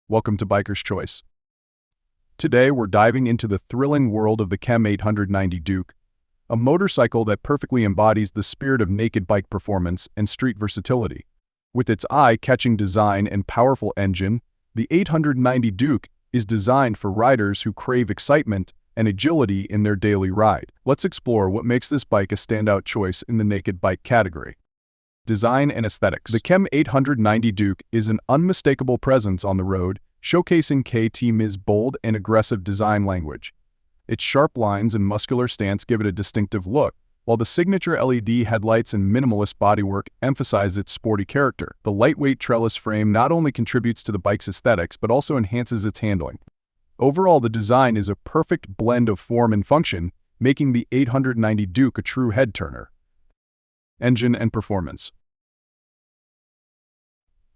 Welcome to Biker's Choice. Today we're diving into the thrilling world of the KTM 890 Duke, a motorcycle that perfectly embodies the spirit of naked bike performance and street versatility. With its eye-catching design and powerful engine, the 890 Duke is designed for riders who crave excitement and agility in their daily ride. Let's explore what makes this bike a standout choice in the naked bike category. Design and aesthetics. The KTM 890 Duke is an unmistakable presence on the road, showcasing KTM's bold and aggressive design language. Its sharp lines and muscular stance give it a distinctive look, while the signature LED headlights and minimalist bodywork emphasize its sporty character. The lightweight trellis frame not only contributes to the bike's aesthetics but also enhances its handling. Overall, the design is a perfect blend of form and function, making the 890 Duke a true head-turner. Engine and performance.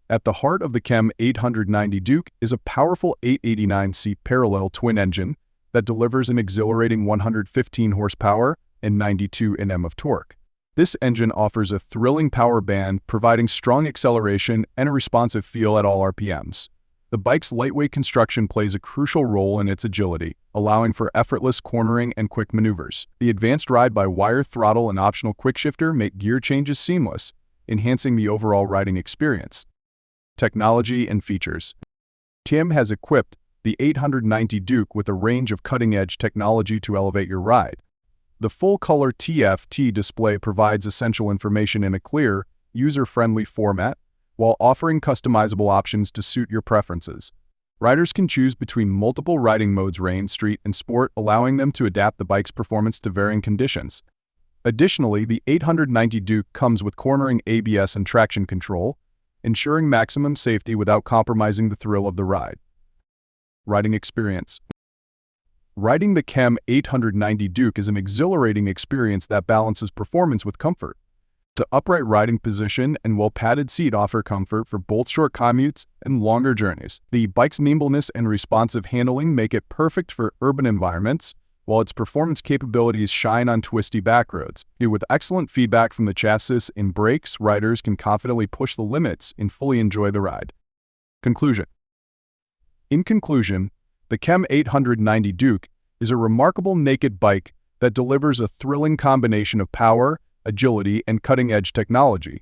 At the heart of the KTM 890 Duke is a powerful 889C parallel twin engine that delivers an exhilarating 115 horsepower and 92 Nm of torque. This engine offers a thrilling power band, providing strong acceleration and a responsive feel at all RPMs. The bike's lightweight construction plays a crucial role in its agility, allowing for effortless cornering and quick maneuvers. The advanced ride-by-wire throttle and optional quickshifter make gear changes seamless, enhancing the overall riding experience. Technology and features. KTM has equipped the 890 Duke with a range of cutting-edge technology to elevate your ride. The full-color TFT display provides essential information in a clear, user-friendly format, while offering customizable options to suit your preferences. Riders can choose between multiple riding modes: rain, street, and sport, allowing them to adapt the bike's performance to varying conditions. Additionally, the 890 Duke comes with cornering ABS and traction control, ensuring maximum safety without compromising the thrill of the ride. Riding experience. Riding the KTM 890 Duke is an exhilarating experience that balances performance with comfort. The upright riding position and well-padded seat offer comfort for both short commutes and longer journeys. The bike's nimbleness and responsive handling make it perfect for urban environments, while its performance capabilities shine on twisty back roads. With excellent feedback from the chassis in brakes, riders can confidently push the limits and fully enjoy the ride. Conclusion. In conclusion, the KTM 890 Duke is a remarkable naked bike that delivers a thrilling combination of power, agility, and cutting-edge technology.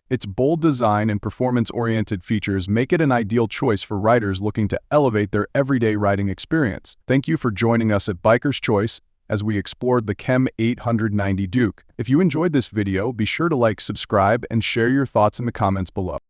Its bold design and performance-oriented features make it an ideal choice for riders looking to elevate their everyday riding experience. Thank you for joining us at Biker's Choice as we explored the KTM 890 Duke. If you enjoyed this video, be sure to like, subscribe, and share your thoughts in the comments below.